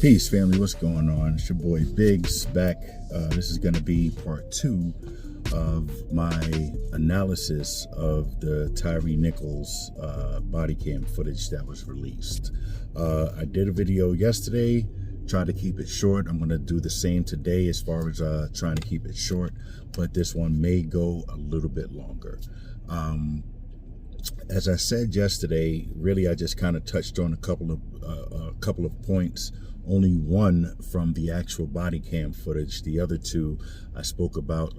Peace, family. What's going on? It's your boy Biggs back. This is going to be part 2 of my analysis of the Tyree Nichols body cam footage that was released. I did a video yesterday, tried to keep it short. I'm going to do the same today as far as trying to keep it short, but this one may go a little bit longer. As I said yesterday, really I just kind of touched on a couple of points. Only one from the actual body cam footage. The other two, I spoke about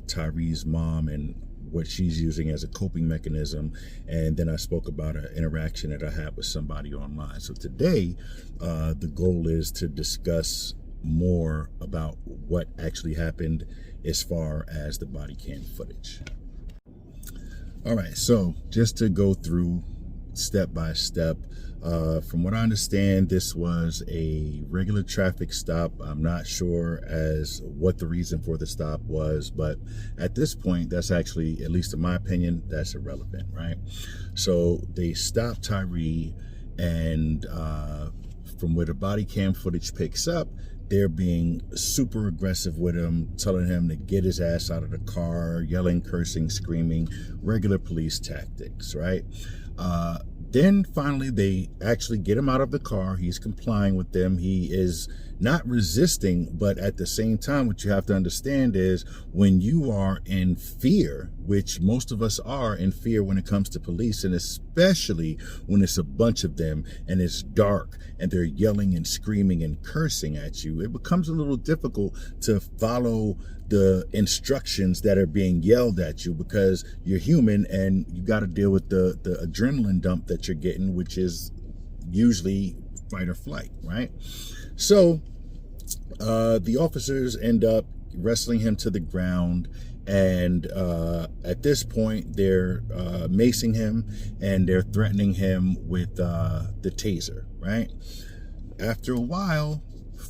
Tyree's mom and what she's using as a coping mechanism, and then I spoke about an interaction that I had with somebody online. So today, the goal is to discuss more about what actually happened as far as the body cam footage. All right, so just to go through step by step, from what I understand, this was a regular traffic stop. I'm not sure as what the reason for the stop was, but at this point, that's actually, at least in my opinion, that's irrelevant, right? So they stopped Tyree, and from where the body cam footage picks up, they're being super aggressive with him, telling him to get his ass out of the car, yelling, cursing, screaming, regular police tactics, right? Then finally they actually get him out of the car. He's complying with them. He is not resisting, but at the same time, what you have to understand is when you are in fear, which most of us are in fear when it comes to police, and especially when it's a bunch of them and it's dark and they're yelling and screaming and cursing at you, it becomes a little difficult to follow the instructions that are being yelled at you, because you're human and you got to deal with the adrenaline dump that you're getting, which is usually fight or flight, right? So the officers end up wrestling him to the ground, and at this point they're macing him and they're threatening him with the taser, right? After a while,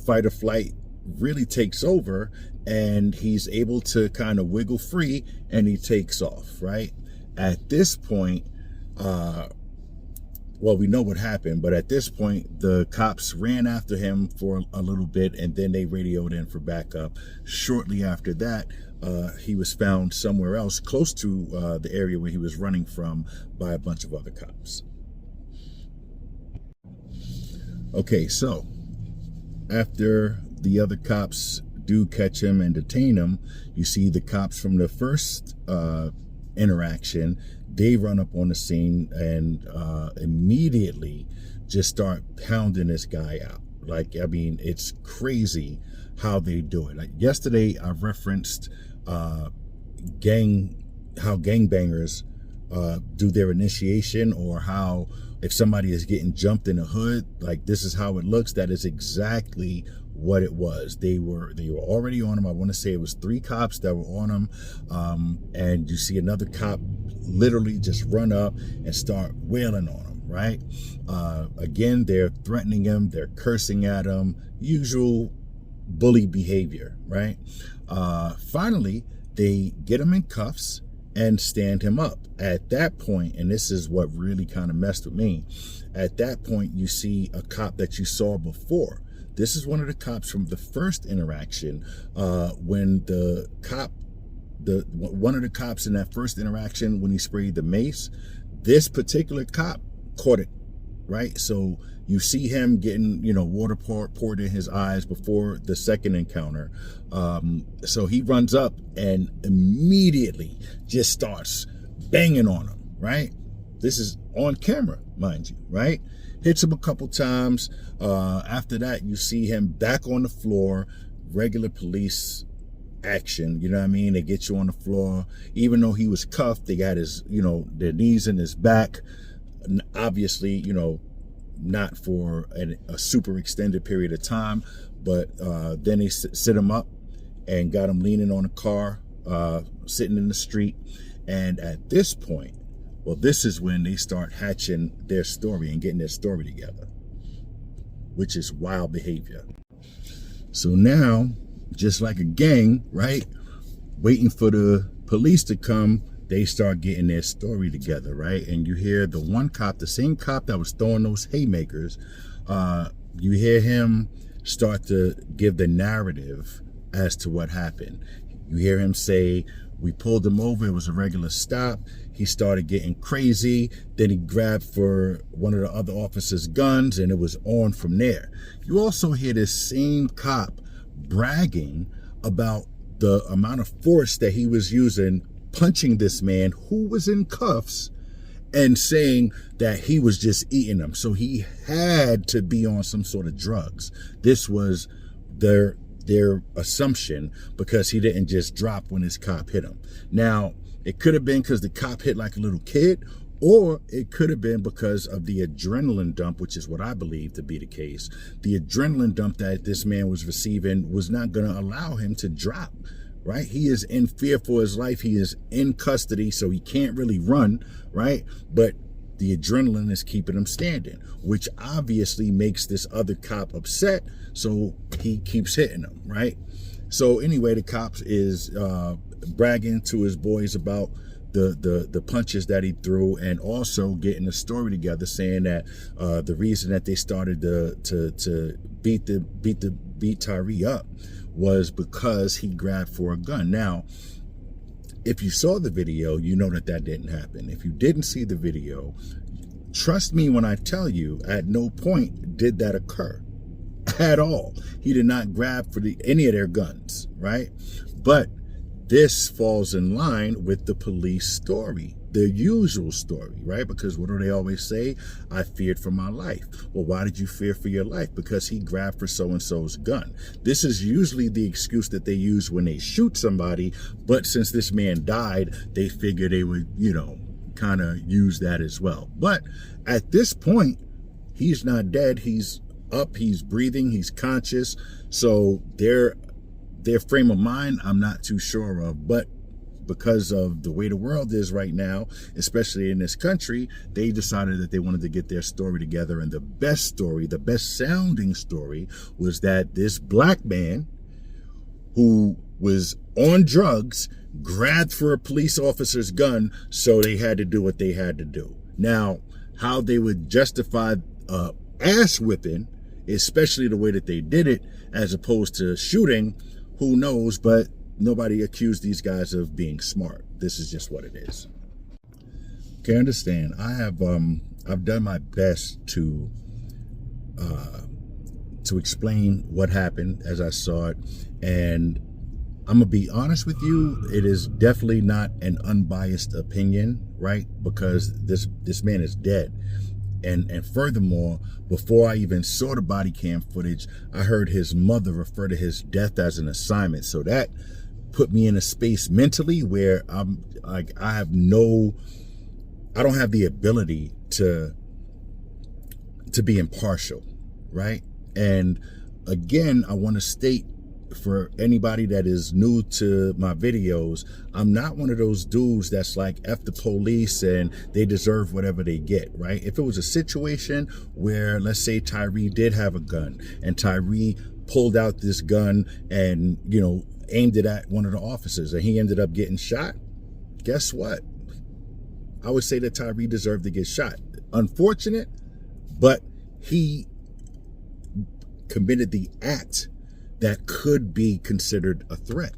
fight or flight really takes over, and he's able to kind of wiggle free and he takes off, right? At this point, well, we know what happened, but at this point, the cops ran after him for a little bit, and then they radioed in for backup. Shortly after that, he was found somewhere else close to the area where he was running from by a bunch of other cops. Okay, so after the other cops do catch him and detain him, you see the cops from the first interaction, they run up on the scene and immediately just start pounding this guy out. Like, I mean, it's crazy how they do it. Like yesterday, I referenced how gangbangers do their initiation, or how if somebody is getting jumped in the hood, like this is how it looks. That is exactly what it was. They were already on him. I want to say it was 3 cops that were on him, and you see another cop literally just run up and start wailing on him, right? Again, they're threatening him, they're cursing at him, usual bully behavior, right? Finally, they get him in cuffs and stand him up. At that point, and this is what really kind of messed with me, at that point you see a cop that you saw before. This is one of the cops from the first interaction, when one of the cops in that first interaction, when he sprayed the mace, this particular cop caught it, right? So you see him getting, water poured in his eyes before the second encounter. So he runs up and immediately just starts banging on him, right? This is on camera, mind you, right? Hits him a couple times. After that, you see him back on the floor, regular police action, you know what I mean? They get you on the floor. Even though he was cuffed, they got his, their knees in his back. Obviously, not for a super extended period of time, but then they sit him up and got him leaning on a car, sitting in the street. And at this point, well, this is when they start hatching their story and getting their story together, which is wild behavior. So now, just like a gang, right, waiting for the police to come, they start getting their story together, right? And you hear the one cop, the same cop that was throwing those haymakers, you hear him start to give the narrative as to what happened. You hear him say, we pulled him over, it was a regular stop. He started getting crazy. Then he grabbed for one of the other officers' guns, and it was on from there. You also hear this same cop bragging about the amount of force that he was using punching this man who was in cuffs, and saying that he was just eating them. So he had to be on some sort of drugs. This was their assumption, because he didn't just drop when his cop hit him. Now, it could have been because the cop hit like a little kid, or it could have been because of the adrenaline dump, which is what I believe to be the case. The adrenaline dump that this man was receiving was not going to allow him to drop, right? He is in fear for his life. He is in custody, so he can't really run, right? But the adrenaline is keeping him standing, which obviously makes this other cop upset, so he keeps hitting him, right? So anyway, the cops is bragging to his boys about the punches that he threw, and also getting a story together saying that the reason that they started to beat Tyree up was because he grabbed for a gun. Now, if you saw the video, you know that didn't happen. If you didn't see the video, trust me when I tell you, at no point did that occur at all. He did not grab for any of their guns, right? But this falls in line with the police story, the usual story, right? Because what do they always say? I feared for my life. Well, why did you fear for your life? Because he grabbed for so-and-so's gun. This is usually the excuse that they use when they shoot somebody, but since this man died, they figured they would, kind of use that as well. But at this point, he's not dead. He's up, he's breathing, he's conscious. So their frame of mind, I'm not too sure of, but because of the way the world is right now, especially in this country, they decided that they wanted to get their story together. And the best story, the best sounding story, was that this black man who was on drugs grabbed for a police officer's gun, so they had to do what they had to do. Now, how they would justify ass whipping, especially the way that they did it, as opposed to shooting, who knows? But nobody accused these guys of being smart. This is just what it is. Okay, understand. I've done my best to explain what happened as I saw it, and I'm gonna be honest with you. It is definitely not an unbiased opinion, right? Because this man is dead. And furthermore, before I even saw the body cam footage, I heard his mother refer to his death as an assignment. So that put me in a space mentally where I'm like, I don't have the ability to be impartial, right? And again, I want to state, for anybody that is new to my videos, I'm not one of those dudes that's like, F the police and they deserve whatever they get, right? If it was a situation where, let's say Tyree did have a gun and Tyree pulled out this gun and, aimed it at one of the officers and he ended up getting shot, guess what? I would say that Tyree deserved to get shot. Unfortunate, but he committed the act that could be considered a threat,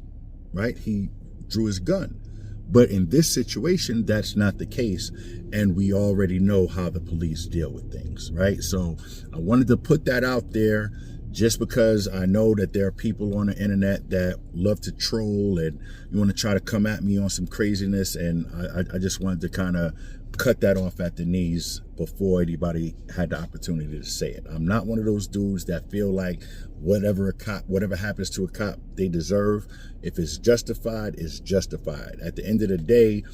right? He drew his gun. But in this situation, that's not the case. And we already know how the police deal with things, right? So I wanted to put that out there just because I know that there are people on the internet that love to troll and you want to try to come at me on some craziness. And I just wanted to kind of cut that off at the knees before anybody had the opportunity to say it. I'm not one of those dudes that feel like whatever happens to a cop, they deserve. If it's justified, it's justified. At the end of the day,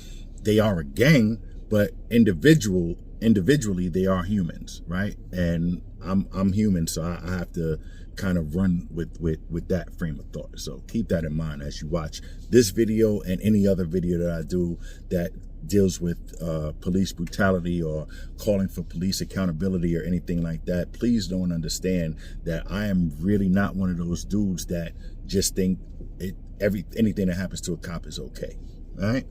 they are a gang, but individually they are humans, right? And I'm human, so I have to kind of run with that frame of thought. So keep that in mind as you watch this video and any other video that I do that deals with police brutality or calling for police accountability or anything like that. Please don't understand that I am really not one of those dudes that just think anything that happens to a cop is okay. All right.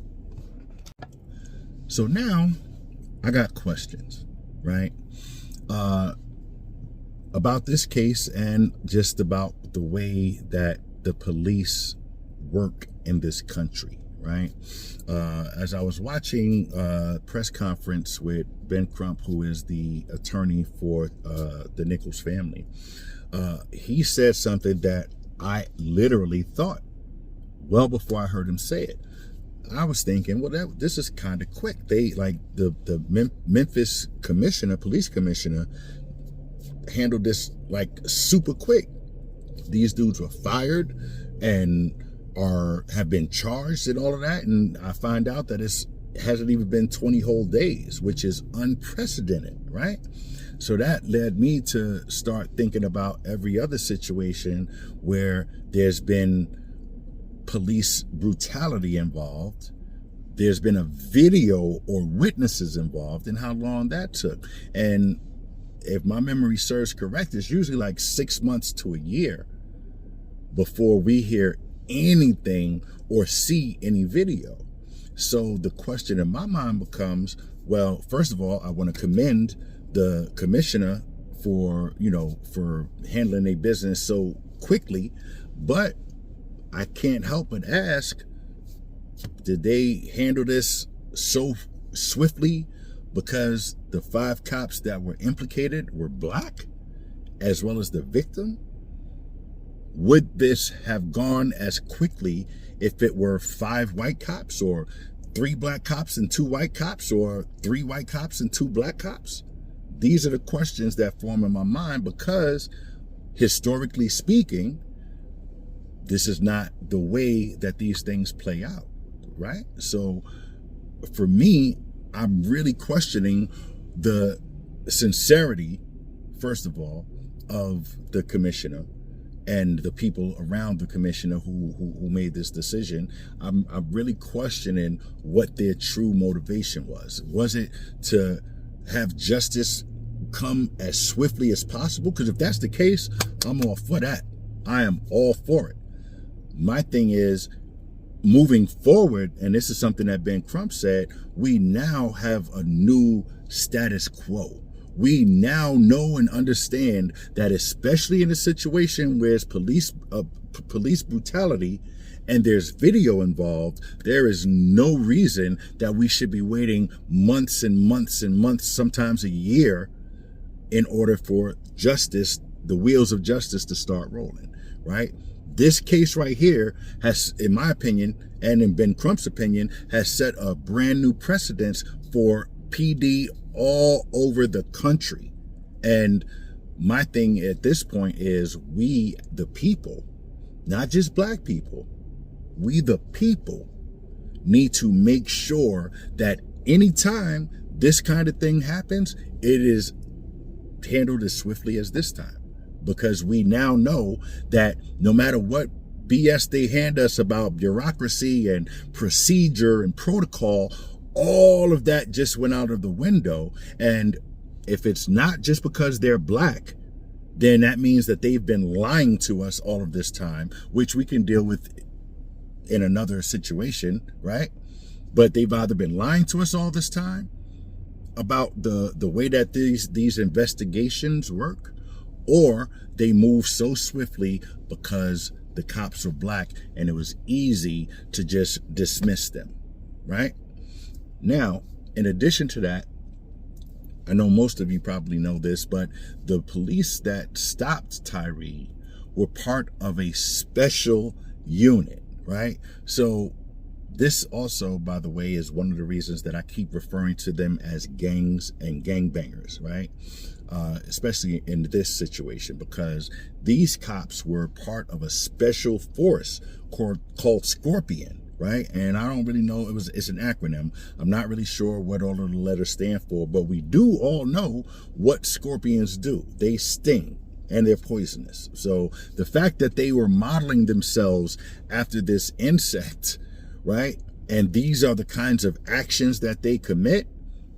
So now I got questions, right? about this case and just about the way that the police work in this country, right? As I was watching a press conference with Ben Crump, who is the attorney for the Nichols family, he said something that I literally thought well before I heard him say it. I was thinking, well, this is kind of quick. They, like, the Memphis commissioner, police commissioner, handled this like super quick. These dudes were fired and have been charged and all of that, and I find out that it hasn't even been 20 whole days, which is unprecedented, right? So that led me to start thinking about every other situation where there's been police brutality involved, there's been a video or witnesses involved, and how long that took. And if my memory serves correct, it's usually like 6 months to a year before we hear anything or see any video. So the question in my mind becomes, well, first of all, I want to commend the commissioner for handling their business so quickly, but I can't help but ask, did they handle this so swiftly because the 5 cops that were implicated were black, as well as the victim? Would this have gone as quickly if it were 5 white cops, or 3 black cops and 2 white cops, or 3 white cops and 2 black cops? These are the questions that form in my mind, because historically speaking, this is not the way that these things play out, right? So for me, I'm really questioning the sincerity, first of all, of the commissioner and the people around the commissioner who made this decision. I'm really questioning what their true motivation was. Was it to have justice come as swiftly as possible? Because if that's the case, I'm all for that. I am all for it. My thing is, moving forward, and this is something that Ben Crump said, we now have a new status quo. We now know and understand that, especially in a situation where it's police brutality and there's video involved, there is no reason that we should be waiting months and months and months, sometimes a year, in order for justice, the wheels of justice, to start rolling, right? This case right here has, in my opinion, and in Ben Crump's opinion, has set a brand new precedence for PD all over the country. And my thing at this point is, we, the people, not just black people, we, the people, need to make sure that anytime this kind of thing happens, it is handled as swiftly as this time. Because we now know that no matter what BS they hand us about bureaucracy and procedure and protocol, all of that just went out of the window. And if it's not just because they're black, then that means that they've been lying to us all of this time, which we can deal with in another situation, right? But they've either been lying to us all this time about the way that these investigations work, or they move so swiftly because the cops are black and it was easy to just dismiss them, right? Now, in addition to that, I know most of you probably know this, but the police that stopped Tyree were part of a special unit, right? So this also, by the way, is one of the reasons that I keep referring to them as gangs and gangbangers, right? Especially in this situation, because these cops were part of a special force called Scorpion, right? And I don't really know, it's an acronym. I'm not really sure what all of the letters stand for, but we do all know what scorpions do. They sting and they're poisonous. So the fact that they were modeling themselves after this insect, right? And these are the kinds of actions that they commit,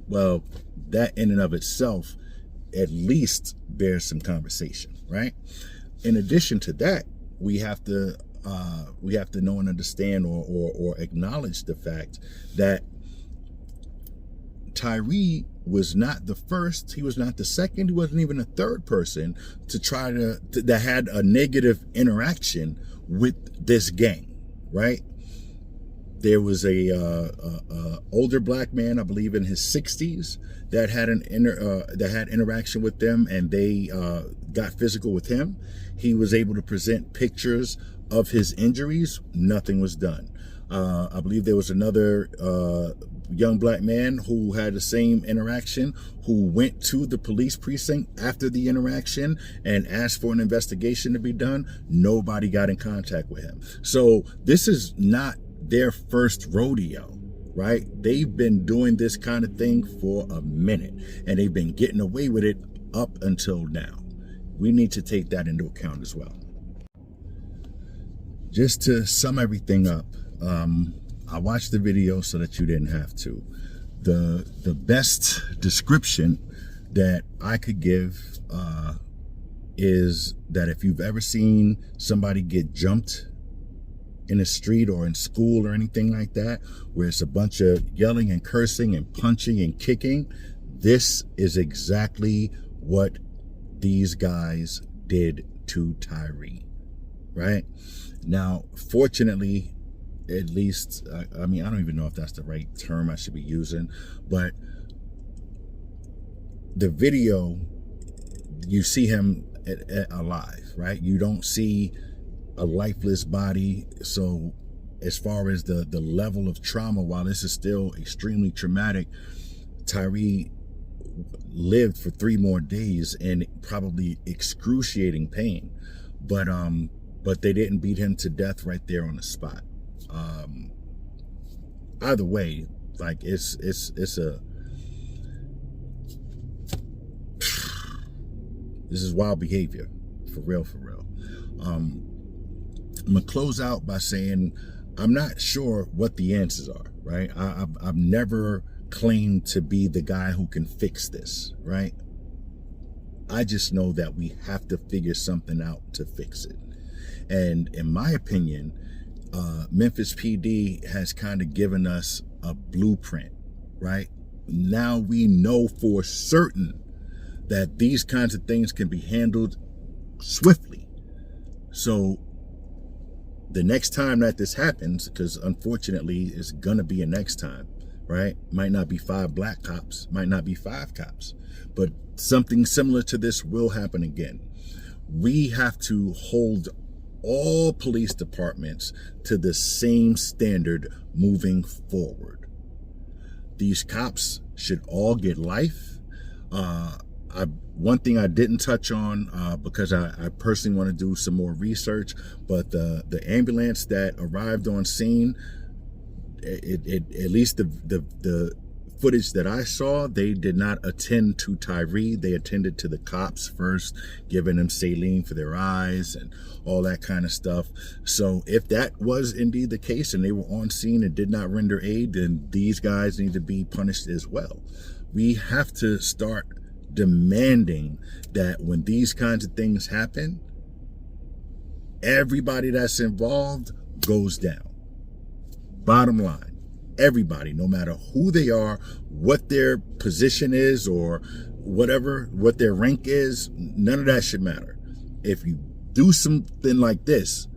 well, that in and of itself at least bears some conversation, right? In addition to that, we have to know and understand or acknowledge the fact that Tyree was not the first, he was not the second, he wasn't even a third person to try that had a negative interaction with this gang, right? There was a older black man, I believe in his 60s, that had interaction with them, and they got physical with him. He was able to present pictures of his injuries. Nothing was done. I believe there was another young black man who had the same interaction, who went to the police precinct after the interaction and asked for an investigation to be done. Nobody got in contact with him. So this is not their first rodeo, right? They've been doing this kind of thing for a minute, and they've been getting away with it up until now. We need to take that into account as well. Just to sum everything up, I watched the video so that you didn't have to. The best description that I could give is that if you've ever seen somebody get jumped in the street or in school or anything like that, where it's a bunch of yelling and cursing and punching and kicking, this is exactly what these guys did to Tyree, right? Now, fortunately, at least, I mean, I don't even know if that's the right term I should be using, but the video, you see him alive, right? You don't see a lifeless body. So as far as the level of trauma, while this is still extremely traumatic, Tyree lived for 3 more days in probably excruciating pain, but they didn't beat him to death right there on the spot. Either way, like it's a this is wild behavior, for real. I'm gonna close out by saying I'm not sure what the answers are, right? I've never claimed to be the guy who can fix this, right? I just know that we have to figure something out to fix it. And in my opinion, Memphis PD has kind of given us a blueprint, right? Now we know for certain that these kinds of things can be handled swiftly. So the next time that this happens, because unfortunately it's gonna be a next time, right? Might not be 5 black cops, might not be 5 cops, but something similar to this will happen again. We have to hold all police departments to the same standard moving forward. These cops should all get life. One thing I didn't touch on, because I personally want to do some more research, but the ambulance that arrived on scene, at least the footage that I saw, they did not attend to Tyree. They attended to the cops first, giving them saline for their eyes and all that kind of stuff. So if that was indeed the case and they were on scene and did not render aid, then these guys need to be punished as well. We have to start demanding that when these kinds of things happen, everybody that's involved goes down. Bottom line, everybody, no matter who they are, what their position is, or whatever, what their rank is, none of that should matter. If you do something like this,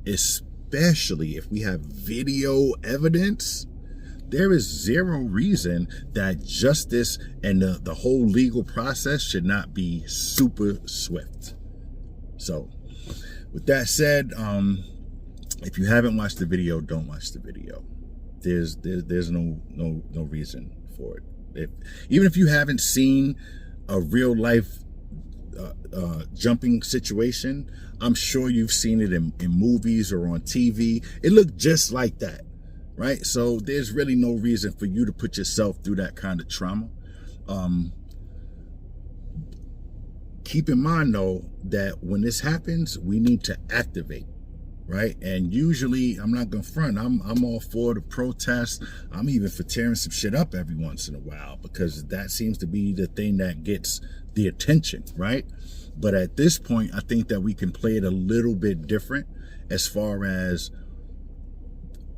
especially if we have video evidence, there is zero reason that justice and the whole legal process should not be super swift. So with that said, if you haven't watched the video, don't watch the video. There's no reason for it. Even if you haven't seen a real life jumping situation, I'm sure you've seen it in movies or on TV. It looked just like that, right? So there's really no reason for you to put yourself through that kind of trauma. Keep in mind though, that when this happens, we need to activate, right? And usually, I'm not gonna front, I'm all for the protest. I'm even for tearing some shit up every once in a while, because that seems to be the thing that gets the attention, right? But at this point, I think that we can play it a little bit different, as far as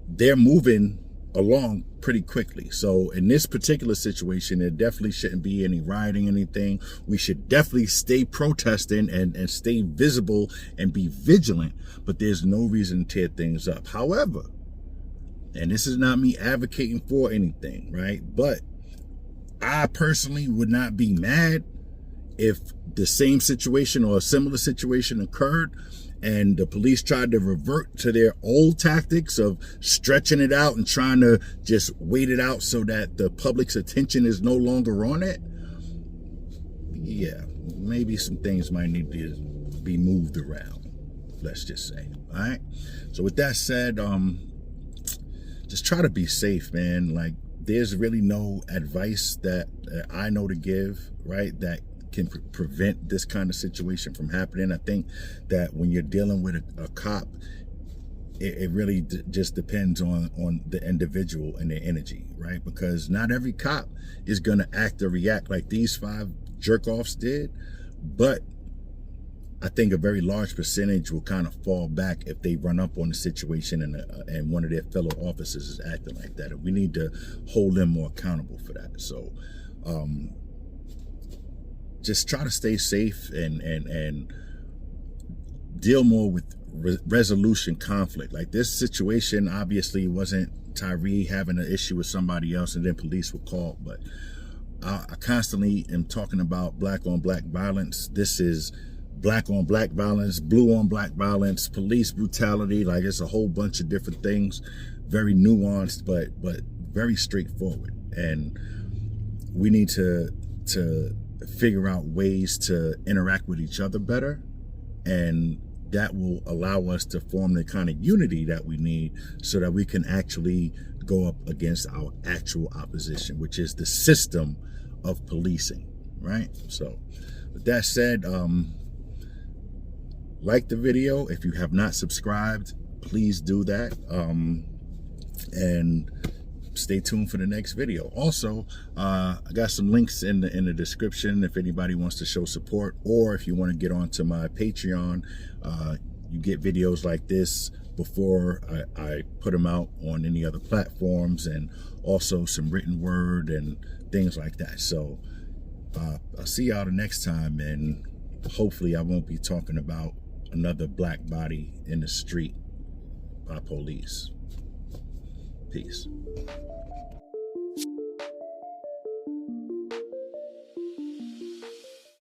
they're moving along pretty quickly. So in this particular situation, there definitely shouldn't be any rioting, anything. We should definitely stay protesting and stay visible and be vigilant, but there's no reason to tear things up. However, and this is not me advocating for anything, right? But I personally would not be mad if the same situation or a similar situation occurred and the police tried to revert to their old tactics of stretching it out and trying to just wait it out so that the public's attention is no longer on it. Yeah, maybe some things might need to be moved around, let's just say. All right. So with that said, just try to be safe, man. Like, there's really no advice that I know to give, right, that can prevent this kind of situation from happening. I think that when you're dealing with a cop, it really just depends on the individual and their energy, right? Because not every cop is going to act or react like these 5 jerk-offs did, but I think a very large percentage will kind of fall back if they run up on the situation and one of their fellow officers is acting like that. And we need to hold them more accountable for that. So just try to stay safe and deal more with resolution conflict. Like, this situation obviously wasn't Tyree having an issue with somebody else and then police were called, but I constantly am talking about black on black violence. This is black on black violence, blue on black violence, police brutality. Like, it's a whole bunch of different things, very nuanced, but very straightforward. And we need to figure out ways to interact with each other better, and that will allow us to form the kind of unity that we need so that we can actually go up against our actual opposition, which is the system of policing, right? So with that said, like the video. If you have not subscribed, please do that, and stay tuned for the next video. Also, I got some links in the description if anybody wants to show support, or if you want to get onto my Patreon. You get videos like this before I put them out on any other platforms, and also some written word and things like that. So I'll see y'all the next time, and hopefully I won't be talking about another black body in the street by police. Peace.